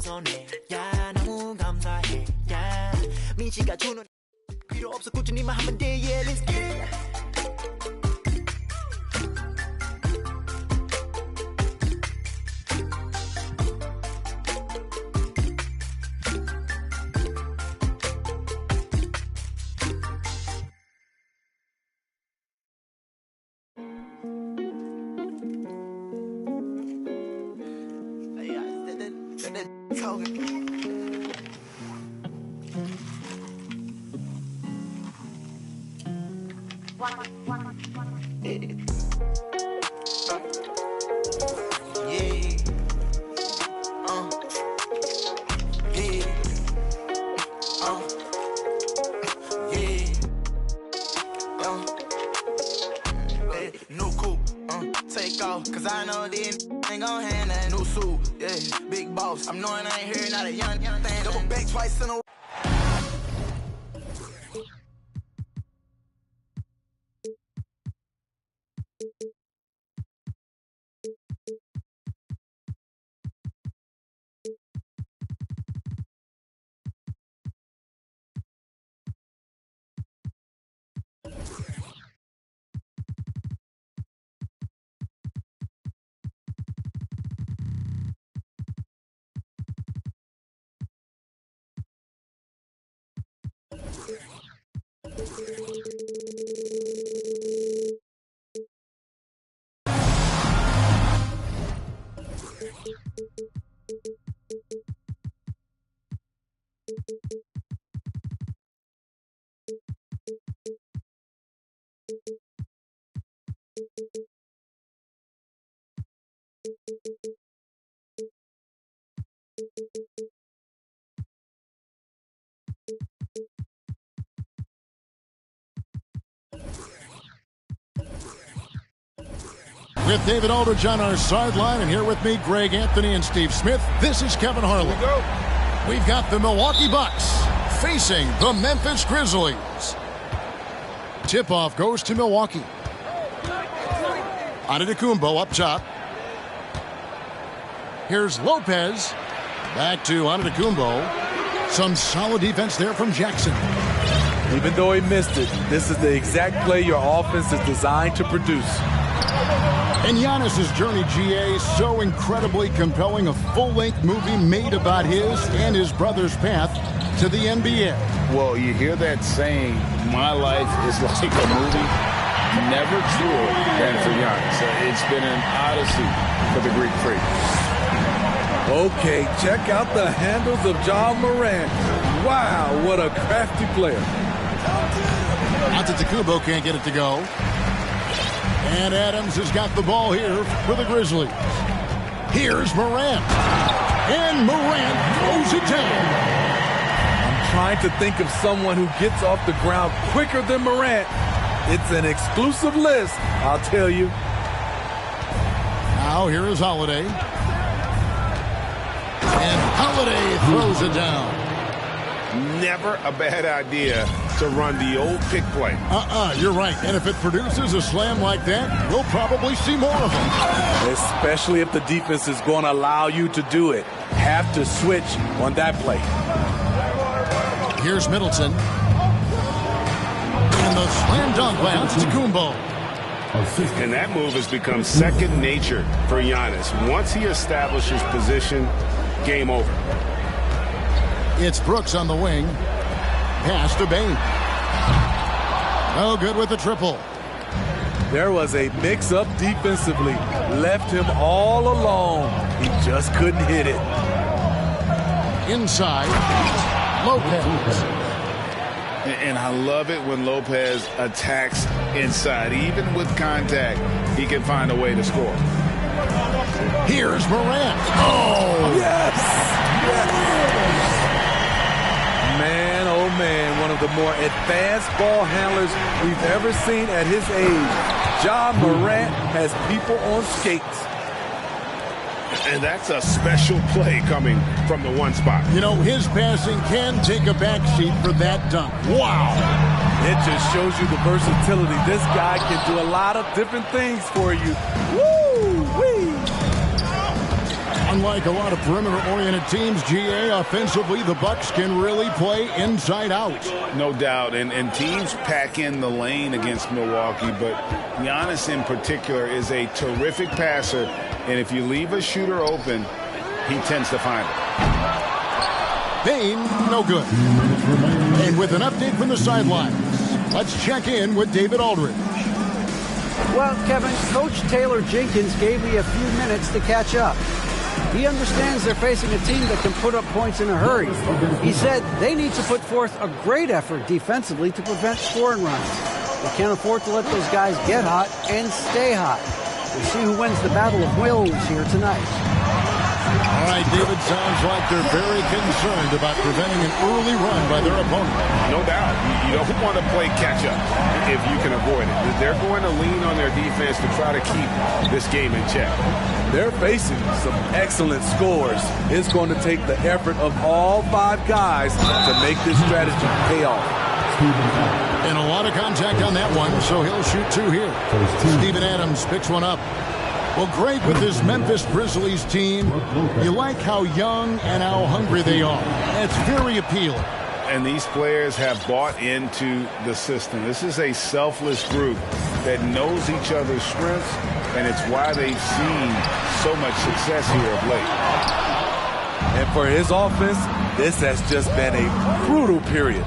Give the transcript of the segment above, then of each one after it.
겸손해 야 너무 감사해 야 민지가 주는 필요 없어 꾸준히만 하면 돼 yeah let's get it Cause I know these ain't gon' hand that new suit, yeah, big boss. I'm knowing I ain't here, not a young thing. Double back twice in a row. With David Aldridge on our sideline, and here with me, Greg Anthony and Steve Smith. This is Kevin Harlan. We've got the Milwaukee Bucks facing the Memphis Grizzlies. Tip-off goes to Milwaukee. Antetokounmpo up top. Here's Lopez. Back to Antetokounmpo. Some solid defense there from Jackson. Even though he missed it, this is the exact play your offense is designed to produce. And Giannis's journey, GA, so incredibly compelling. A full-length movie made about his and his brother's path to the NBA. Well, you hear that saying, my life is like a movie. Never truer than for Giannis. It's been an odyssey for the Greek freak. Okay, check out the handles of Ja Morant. Wow, what a crafty player. Antetokounmpo can't get it to go. And Adams has got the ball here for the Grizzlies. Here's Morant. And Morant throws it down. I'm trying to think of someone who gets off the ground quicker than Morant. It's an exclusive list, I'll tell you. Now here is Holiday. And Holiday throws it down. Never a bad idea to run the old pick play. You're right. And if it produces a slam like that, we'll probably see more of them. Especially if the defense is going to allow you to do it. Have to switch on that play. Here's Middleton. And the slam dunk by Antetokounmpo. And that move has become second nature for Giannis. Once he establishes position, game over. It's Brooks on the wing. Pass to Bane. No good with the triple. There was a mix-up defensively. Left him all alone. He just couldn't hit it. Inside. Lopez. And I love it when Lopez attacks inside. Even with contact, he can find a way to score. Here's Morant. Oh! Yes! Yes! Man, oh man, one of the more advanced ball handlers we've ever seen at his age. Ja Morant has people on skates. And that's a special play coming from the one spot. You know, his passing can take a backseat for that dunk. Wow. It just shows you the versatility. This guy can do a lot of different things for you. Woo-wee. Unlike a lot of perimeter-oriented teams, GA, offensively, the Bucks can really play inside out. No doubt, and teams pack in the lane against Milwaukee, but Giannis in particular is a terrific passer, and if you leave a shooter open, he tends to find it. Bane, no good. And with an update from the sidelines, let's check in with David Aldridge. Well, Kevin, Coach Taylor Jenkins gave me a few minutes to catch up. He understands they're facing a team that can put up points in a hurry. He said they need to put forth a great effort defensively to prevent scoring runs. They can't afford to let those guys get hot and stay hot. We'll see who wins the Battle of Wills here tonight. All right, David, sounds like they're very concerned about preventing an early run by their opponent. No doubt. You don't want to play catch-up if you can avoid it. They're going to lean on their defense to try to keep this game in check. They're facing some excellent scores. It's going to take the effort of all 5 guys to make this strategy pay off. And a lot of contact on that one, so he'll shoot 2 here. Steven Adams picks one up. Well, great with this Memphis Grizzlies team. You like how young and how hungry they are. It's very appealing. And these players have bought into the system. This is a selfless group that knows each other's strengths, and it's why they've seen so much success here of late. And for his offense, this has just been a brutal period.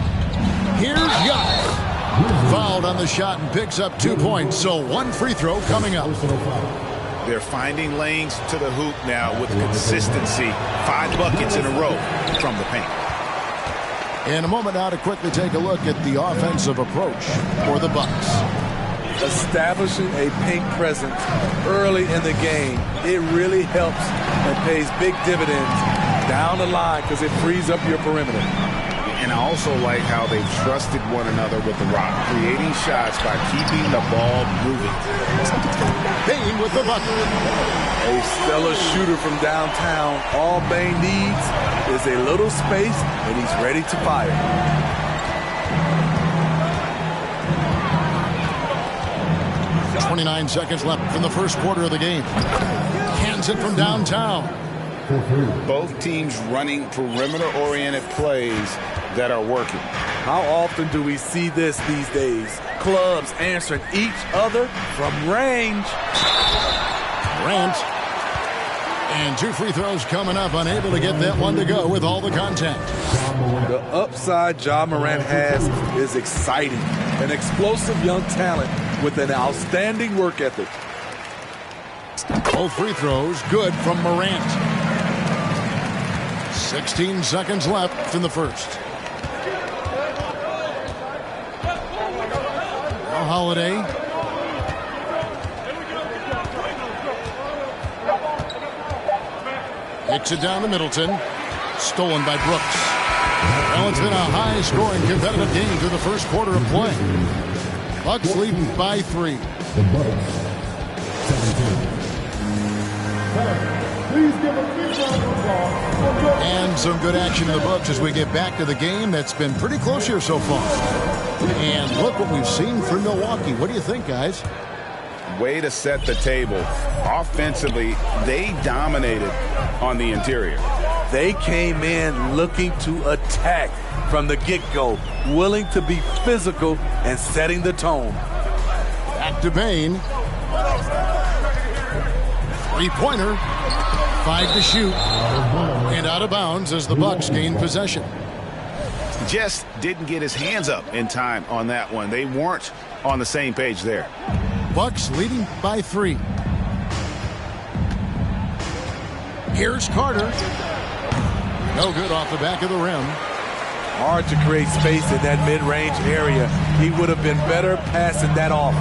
Here's Giannis. Fouled on the shot and picks up 2 points, so 1 free throw coming up. They're finding lanes to the hoop now with consistency. 5 buckets in a row from the paint. In a moment now to quickly take a look at the offensive approach for the Bucks. Establishing a paint presence early in the game, it really helps and pays big dividends down the line because it frees up your perimeter. And I also like how they've trusted one another with the rock, creating shots by keeping the ball moving. Bane with the bucket. A stellar shooter from downtown. All Bane needs is a little space, and he's ready to fire. .29 seconds left in the first quarter of the game. Hands it from downtown. Both teams running perimeter-oriented plays that are working. How often do we see this these days? Clubs answering each other from range. Grant. And 2 free throws coming up, unable to get that one to go with all the contact. The upside Ja Morant has is exciting. An explosive young talent with an outstanding work ethic. Both free throws good from Morant. 16 seconds left in the first. Now Holiday. Kicks it down to Middleton. Stolen by Brooks. Well, it's been a high-scoring competitive game through the first quarter of play. Bucks leading by 3. The Bucks, 17. Please give a big round of applause. And some good action in the Bucks as we get back to the game that's been pretty close here so far. And look what we've seen from Milwaukee. What do you think, guys? Way to set the table. Offensively, they dominated on the interior. They came in looking to attack from the get-go, willing to be physical and setting the tone. Back to Bane. 3-pointer. 5 to shoot. And out of bounds as the Bucks gain possession. Just didn't get his hands up in time on that one. They weren't on the same page there. Bucks leading by 3. Here's Carter. No good off the back of the rim. Hard to create space in that mid-range area. He would have been better passing that off.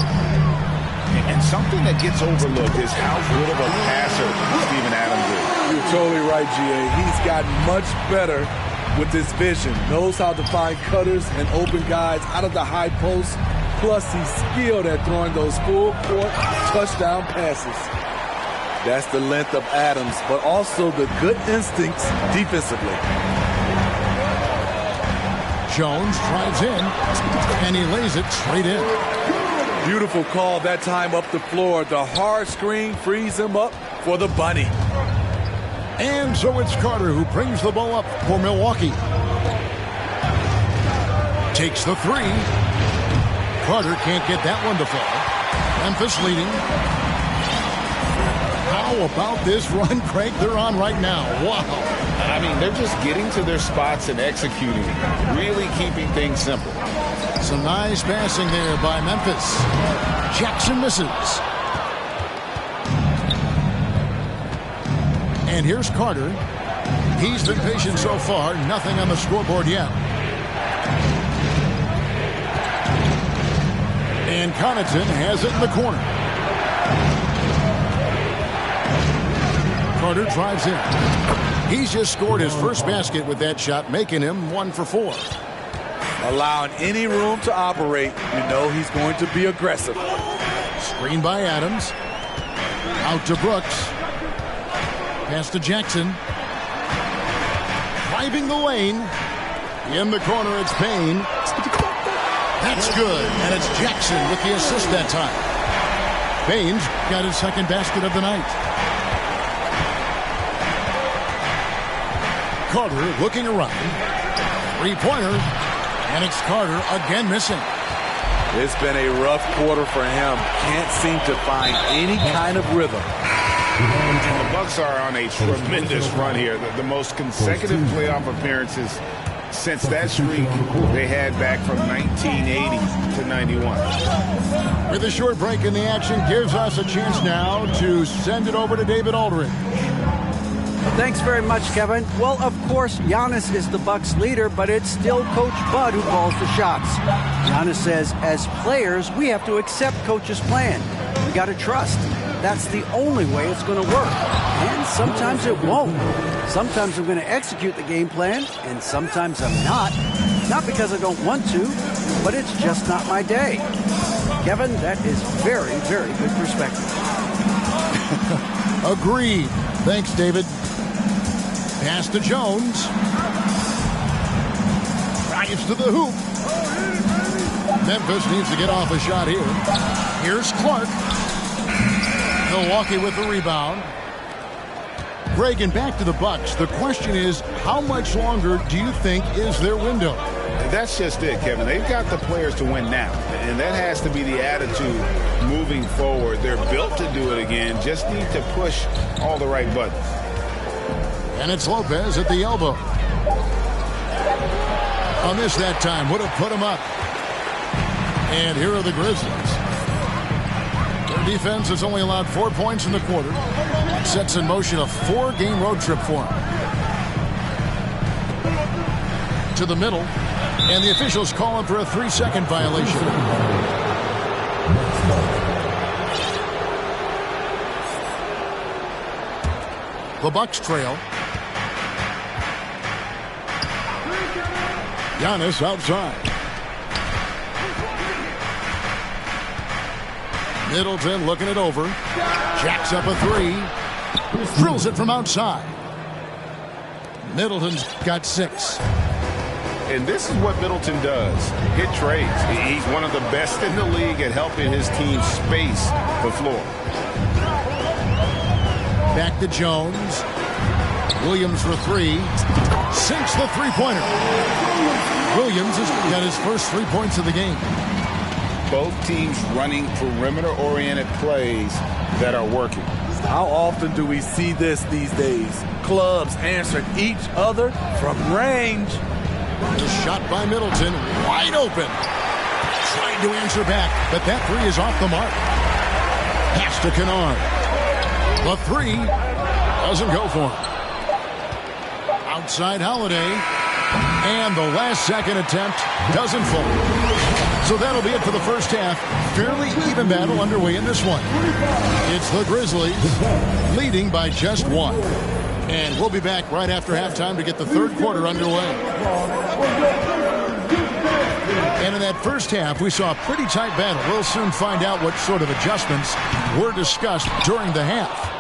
And something that gets overlooked is how good of a passer Steven Adams is. You're totally right, GA. He's gotten much better with his vision. Knows how to find cutters and open guys out of the high post. Plus, he's skilled at throwing those full-court touchdown passes. That's the length of Adams, but also the good instincts defensively. Jones drives in, and he lays it straight in. Beautiful call that time up the floor. The hard screen frees him up for the bunny. And so it's Carter who brings the ball up for Milwaukee. Takes the three. Carter can't get that one to fall. Memphis leading. How about this run, Craig, they're on right now? Wow. I mean, they're just getting to their spots and executing, really keeping things simple. Some nice passing there by Memphis. Jackson misses. And here's Carter. He's been patient so far. Nothing on the scoreboard yet. And Connaughton has it in the corner. Carter drives in. He's just scored his first basket with that shot, making him 1 for 4. Allowing any room to operate, you know he's going to be aggressive. Screen by Adams. Out to Brooks. Pass to Jackson. Driving the lane. In the corner, it's Payne. That's good, and it's Jackson with the assist that time. Payne's got his second basket of the night. Carter looking around. Three-pointer, and it's Carter again missing. It's been a rough quarter for him. Can't seem to find any kind of rhythm. And the Bucks are on a tremendous run here. The most consecutive playoff appearances since that streak they had back from 1980 to 91. With a short break in the action, gives us a chance now to send it over to David Aldridge. Thanks very much, Kevin. Well, of course, Giannis is the Bucks leader, but it's still Coach Bud who calls the shots. Giannis says, as players, we have to accept Coach's plan. We got to trust. That's the only way it's going to work. And sometimes it won't. Sometimes I'm going to execute the game plan, and sometimes I'm not. Not because I don't want to, but it's just not my day. Kevin, that is very, very good perspective. Agreed. Thanks, David. Pass to Jones. Drives to the hoop. Memphis needs to get off a shot here. Here's Clark. Milwaukee with the rebound. Reagan, back to the Bucks. The question is, how much longer do you think is their window? That's just it, Kevin. They've got the players to win now, and that has to be the attitude moving forward. They're built to do it again, just need to push all the right buttons. And it's Lopez at the elbow. A miss that time would have put him up. And here are the Grizzlies. Their defense has only allowed 4 points in the quarter. It sets in motion a 4-game road trip for them. To the middle. And the officials call him for a 3-second violation. The Bucks trail. Giannis outside. Middleton looking it over. Jacks up a three. Drills it from outside. Middleton's got 6. And this is what Middleton does. Hit trades. He's one of the best in the league at helping his team space the floor. Back to Jones. Williams for 3. Sinks the three-pointer. Williams has got his first 3 points of the game. Both teams running perimeter-oriented plays that are working. How often do we see this these days? Clubs answering each other from range. The shot by Middleton, wide open. Trying to answer back, but that three is off the mark. Pass to Kennard. The three doesn't go for him. Outside Holiday. And the last second attempt doesn't fall. So that'll be it for the first half. Fairly even battle underway in this one. It's the Grizzlies leading by just 1. And we'll be back right after halftime to get the third quarter underway. And in that first half, we saw a pretty tight battle. We'll soon find out what sort of adjustments were discussed during the half.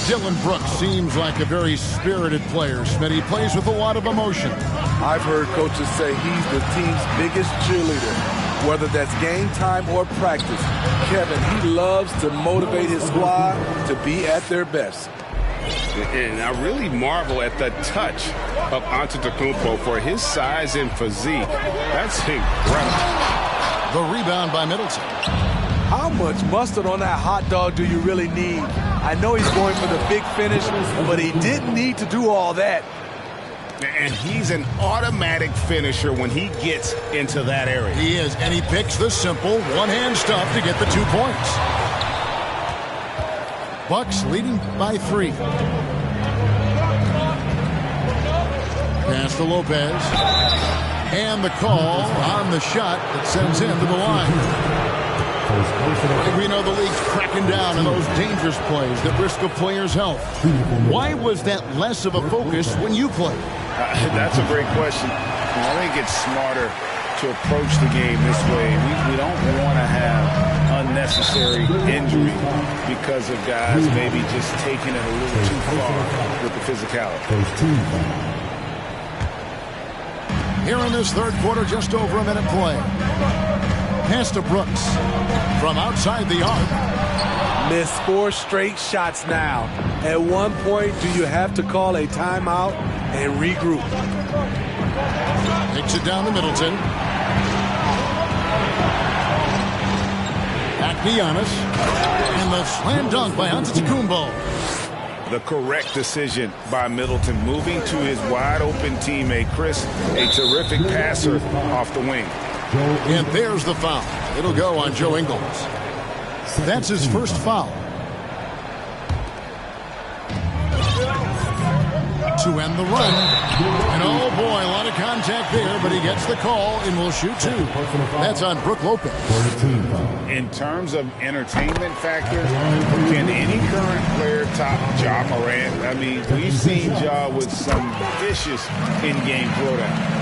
Dylan Brooks seems like a very spirited player. Smitty, he plays with a lot of emotion. I've heard coaches say he's the team's biggest cheerleader, whether that's game time or practice. Kevin, he loves to motivate his squad to be at their best. And I really marvel at the touch of Antetokounmpo for his size and physique. That's incredible. The rebound by Middleton. How much mustard on that hot dog do you really need? I know he's going for the big finish, but he didn't need to do all that. And he's an automatic finisher when he gets into that area. He is, and he picks the simple one-hand stuff to get the 2 points. Bucks leading by 3. Pass to Lopez. And the call on the shot that sends him to the line. We know the league's cracking down on those dangerous plays that risk a player's health. Why was that less of a focus when you played? That's a great question. I think it's smarter to approach the game this way. We don't want to have unnecessary injury because of guys maybe just taking it a little too far with the physicality. Here in this third quarter, just over a minute play. Pass to Brooks from outside the arc. Missed 4 straight shots now. At one point, do you have to call a timeout and regroup? Takes it down to Middleton. Back to Giannis. And the slam dunk by Antetokounmpo. The correct decision by Middleton, moving to his wide-open teammate, Chris, a terrific passer off the wing. And there's the foul. It'll go on Joe Ingles. That's his first foul. To end the run. And oh boy, a lot of contact there, but he gets the call and will shoot 2. That's on Brook Lopez. In terms of entertainment factor, can any current player top Ja Morant? I mean, we've seen Ja with some vicious in-game throwdown.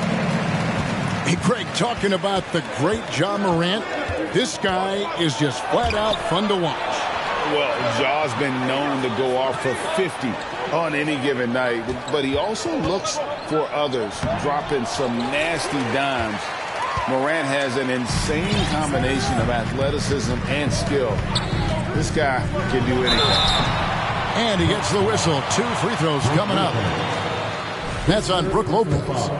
Hey, Craig, talking about the great Ja Morant, this guy is just flat out fun to watch. Well, Ja's been known to go off for 50 on any given night, but he also looks for others, dropping some nasty dimes. Morant has an insane combination of athleticism and skill. This guy can do anything. And he gets the whistle. 2 free throws coming up. That's on Brook Lopez.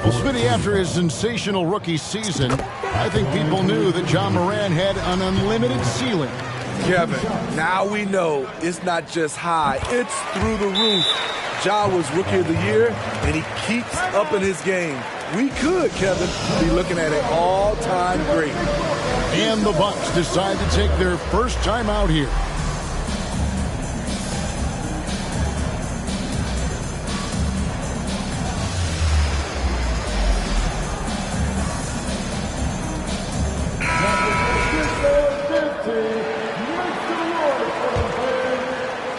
Well, Smitty, after his sensational rookie season, I think people knew that Ja Morant had an unlimited ceiling. Kevin, now we know it's not just high, it's through the roof. Ja was Rookie of the Year, and he keeps up in his game. We could, Kevin, be looking at an all-time great. And the Bucks decide to take their first time out here.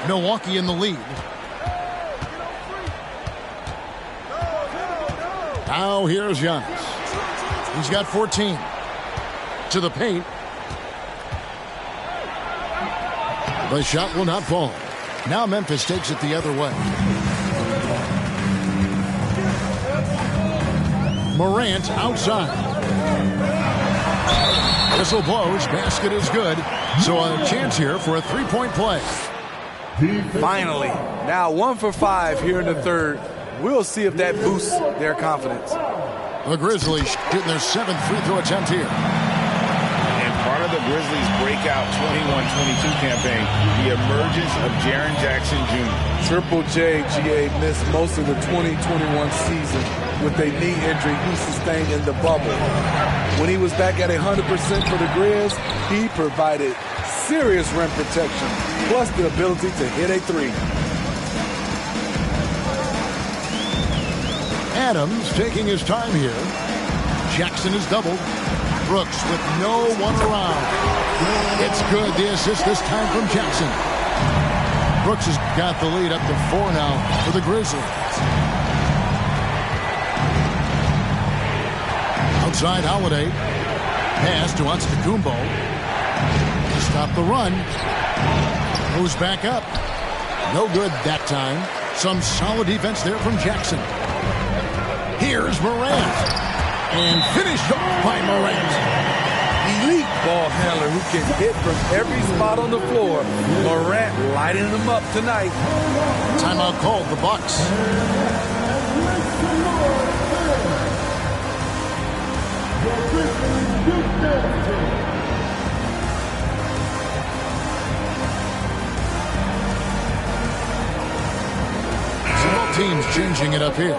Milwaukee in the lead. Now here's Giannis. He's got 14. To the paint. The shot will not fall. Now Memphis takes it the other way. Morant outside. Whistle blows. Basket is good. So a chance here for a three-point play. Finally. Now 1 for 5 here in the third. We'll see if that boosts their confidence. The Grizzlies getting their 7th free throw attempt here. And part of the Grizzlies' breakout 21-22 campaign, the emergence of Jaren Jackson Jr. Triple J, GA, missed most of the 2021 season with a knee injury he sustained in the bubble. When he was back at 100% for the Grizz, he provided serious rim protection, plus the ability to hit a three. Adams taking his time here. Jackson is doubled. Brooks with no one around. It's good. The assist this time from Jackson. Brooks has got the lead up to 4 now for the Grizzlies. Outside Holiday. Pass to Antetokounmpo. To stop the run. Moves back up. No good that time. Some solid defense there from Jackson. Here's Morant. And finished off by Morant. Elite ball handler who can hit from every spot on the floor. Morant lighting them up tonight. Timeout called, the Bucks. Both teams changing it up here.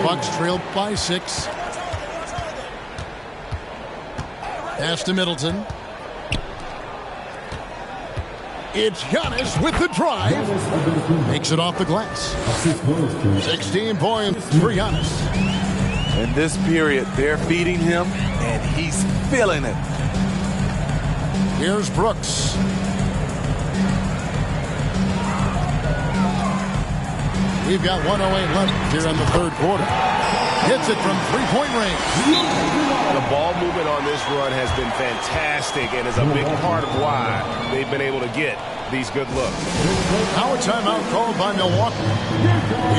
Bucks trail by 6. Pass to Middleton. It's Giannis with the drive. Makes it off the glass. 16 points for Giannis. In this period, they're feeding him, and he's feeling it. Here's Brooks. We've got 1:08 left here in the third quarter. Hits it from three-point range. The ball movement on this run has been fantastic and is a big part of why they've been able to get these good looks. Now a timeout called by Milwaukee.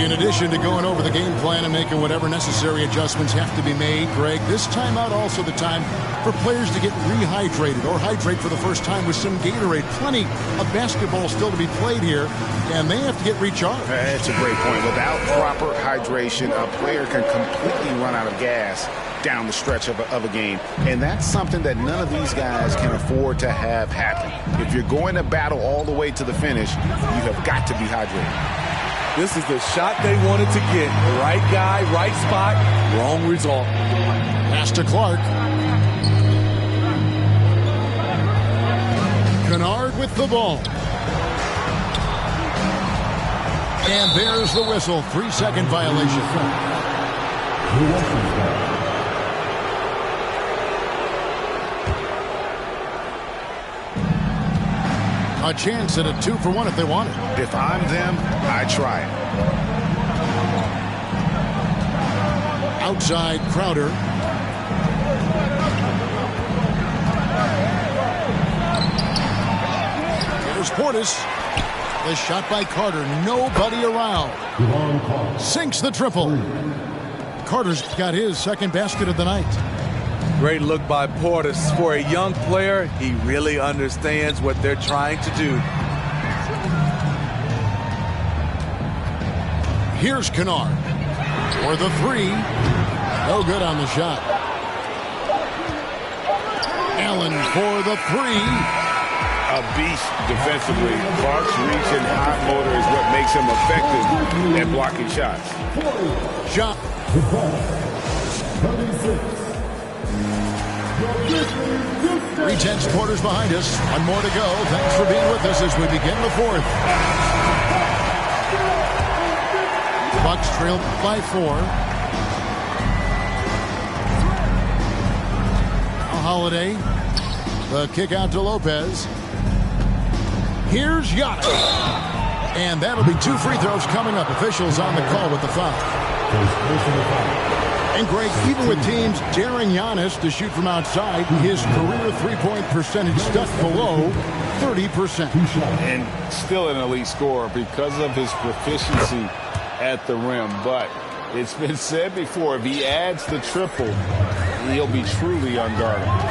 In addition to going over the game plan and making whatever necessary adjustments have to be made, Greg, this timeout also the time for players to get rehydrated or hydrate for the first time with some Gatorade. Plenty of basketball still to be played here, and they have to get recharged. That's a great point. Without proper hydration, a player can completely run out of gas down the stretch of a game. And that's something that none of these guys can afford to have happen. If you're going to battle all the way to the finish, you have got to be hydrated. This is the shot they wanted to get. Right guy, right spot, wrong result. Pass to Clark. Kennard with the ball. And there's the whistle. 3-second violation. A chance at a 2-for-1 if they want it. If I'm them, I try it. Outside Crowder. Here's Portis. The shot by Carter. Nobody around. Sinks the triple. Carter's got his second basket of the night. Great look by Portis. For a young player, he really understands what they're trying to do. Here's Kennard for the 3. No good on the shot. Allen for the 3. A beast defensively. Clark's reach and high motor is what makes him effective at blocking shots. Shot. 3:10 quarters behind us. One more to go. Thanks for being with us as we begin the fourth. Bucks trail by 4. Holiday. The kick out to Lopez. Here's Giannis. And that'll be 2 free throws coming up. Officials on the call with the foul. And Greg, even with teams daring Giannis to shoot from outside, his career three-point percentage stuck below 30%. And still an elite scorer because of his proficiency at the rim. But it's been said before, if he adds the triple, he'll be truly unguardable.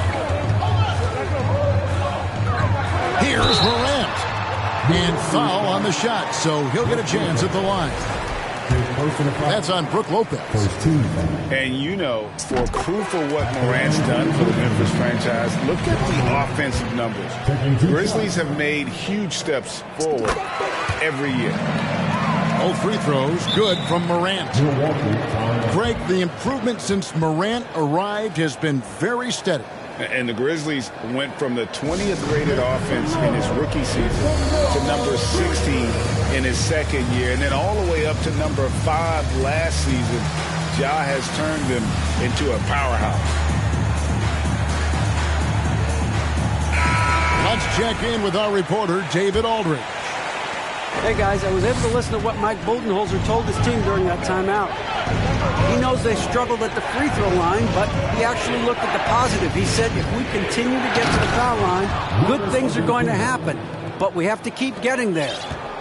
Here's Morant. And foul on the shot, so he'll get a chance at the line. That's on Brook Lopez. And you know, for proof of what Morant's done for the Memphis franchise, look at the offensive numbers. Grizzlies have made huge steps forward every year. All free throws good from Morant. Greg, the improvement since Morant arrived has been very steady. And the Grizzlies went from the 20th rated offense in his rookie season to number 16 in his second year, and then all the way up to number 5 last season. Ja has turned them into a powerhouse. Let's check in with our reporter, David Aldridge. Hey, guys, I was able to listen to what Mike Budenholzer told his team during that timeout. He knows they struggled at the free throw line, but he actually looked at the positive. He said if we continue to get to the foul line, good things are going to happen, but we have to keep getting there.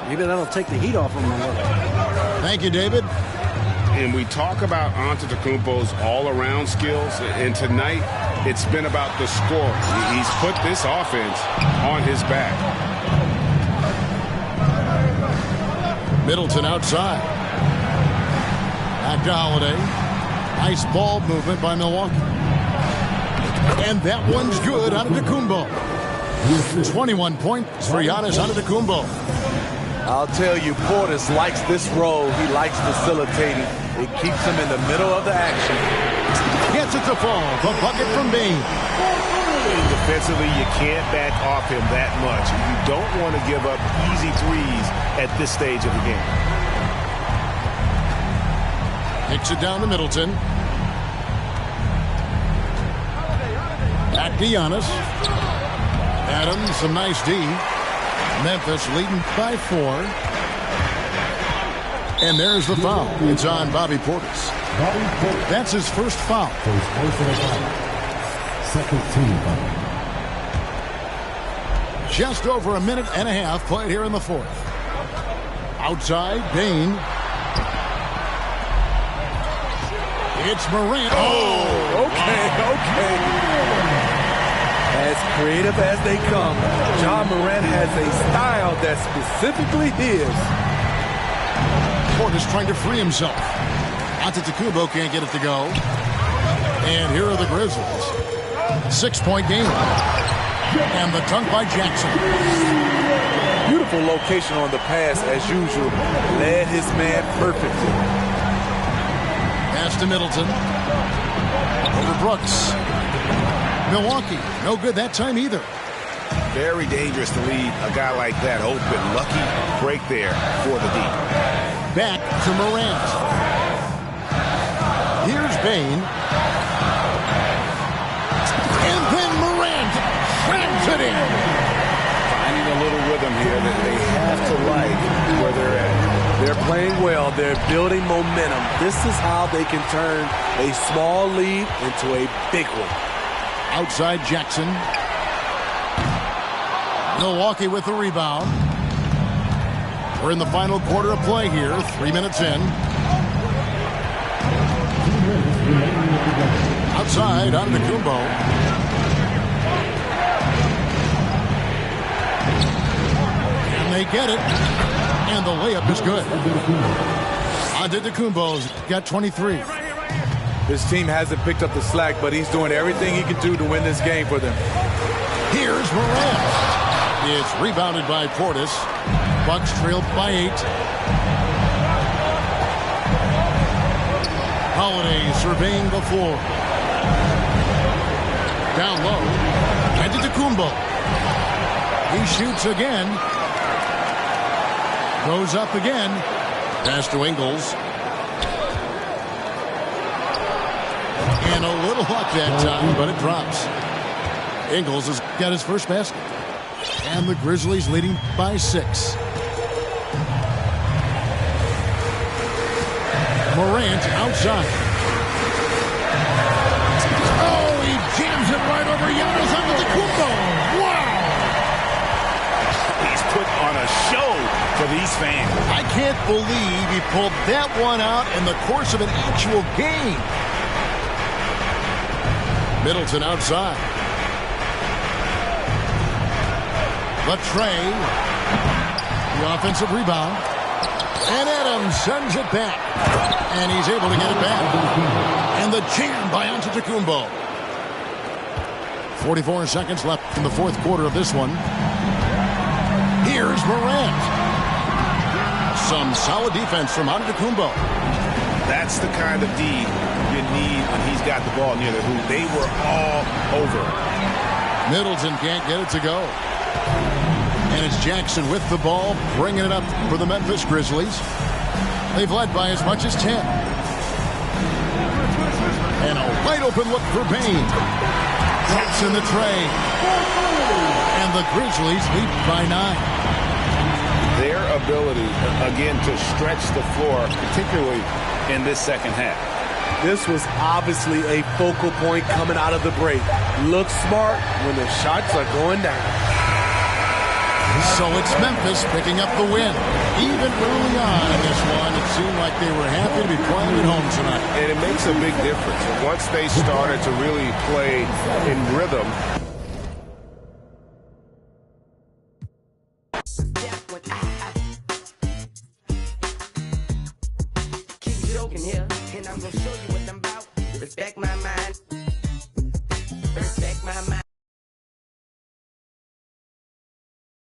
Maybe that'll take the heat off them a little. Thank you, David. And we talk about Antetokounmpo's all-around skills, and tonight it's been about the scoring. He's put this offense on his back. Middleton outside. Back to Holiday. Nice ball movement by Milwaukee. And that one's good. Antetokounmpo. 21 points for Giannis Antetokounmpo. I'll tell you, Portis likes this role. He likes facilitating. It keeps him in the middle of the action. Gets it to fall. The bucket from Bane. Defensively, you can't back off him that much. You don't want to give up easy threes at this stage of the game. Kicks it down to Middleton. Back to Giannis. Adams, some nice D. Memphis leading by 4. And there's the foul. It's on Bobby Portis. That's his first foul. For his personal foul. Second team foul. Just over a minute and a half played here in the fourth. Outside, Bane. It's Morant. Oh, okay. As creative as they come, Ja Morant has a style that's specifically his. Portis trying to free himself. Antetokounmpo can't get it to go. And here are the Grizzlies. 6-point game. And the dunk by Jackson. Beautiful location on the pass as usual. Led his man perfectly. Pass to Middleton. Over Brooks. Milwaukee, no good that time either. Very dangerous to leave a guy like that open. Lucky break there for the deep. Back to Morant. Here's Bane. And then Morant slams it in. Finding a little rhythm here that they have to like where they're at. They're playing well. They're building momentum. This is how they can turn a small lead into a big one. Outside Jackson. Milwaukee with the rebound. We're in the final quarter of play here. 3 minutes in. Outside, Antetokounmpo. And they get it. And the layup is good. Antetokounmpo's got 23. His team hasn't picked up the slack, but he's doing everything he can do to win this game for them. Here's Morant. It's rebounded by Portis. Bucks trail by 8. Holiday surveying the floor. Down low. Antetokounmpo. He shoots again. Goes up again. Pass to Ingles. And a little luck that time, but it drops. Ingles has got his first basket. And the Grizzlies leading by 6. Morant outside. Oh, he jams it right over Giannis Antetokounmpo. Wow! He's put on a show for these fans. I can't believe he pulled that one out in the course of an actual game. Middleton outside. Latrey. The offensive rebound. And Adams sends it back. And he's able to get it back. And the jam by Antetokounmpo. 44 seconds left in the fourth quarter of this one. Here's Morant. Some solid defense from Antetokounmpo. That's the kind of D you need when he's got the ball near the hoop. They were all over. Middleton can't get it to go. And it's Jackson with the ball, bringing it up for the Memphis Grizzlies. They've led by as much as 10. And a wide open look for Bane. Jackson the tray. And the Grizzlies lead by 9. Their ability, again, to stretch the floor, particularly in this second half. This was obviously a focal point coming out of the break. Look smart when the shots are going down. So it's Memphis picking up the win. Even early on in this one, it seemed like they were happy to be playing at home tonight. And it makes a big difference. Once they started to really play in rhythm, joking here, and I'm gonna show you what I'm about. Respect my mind.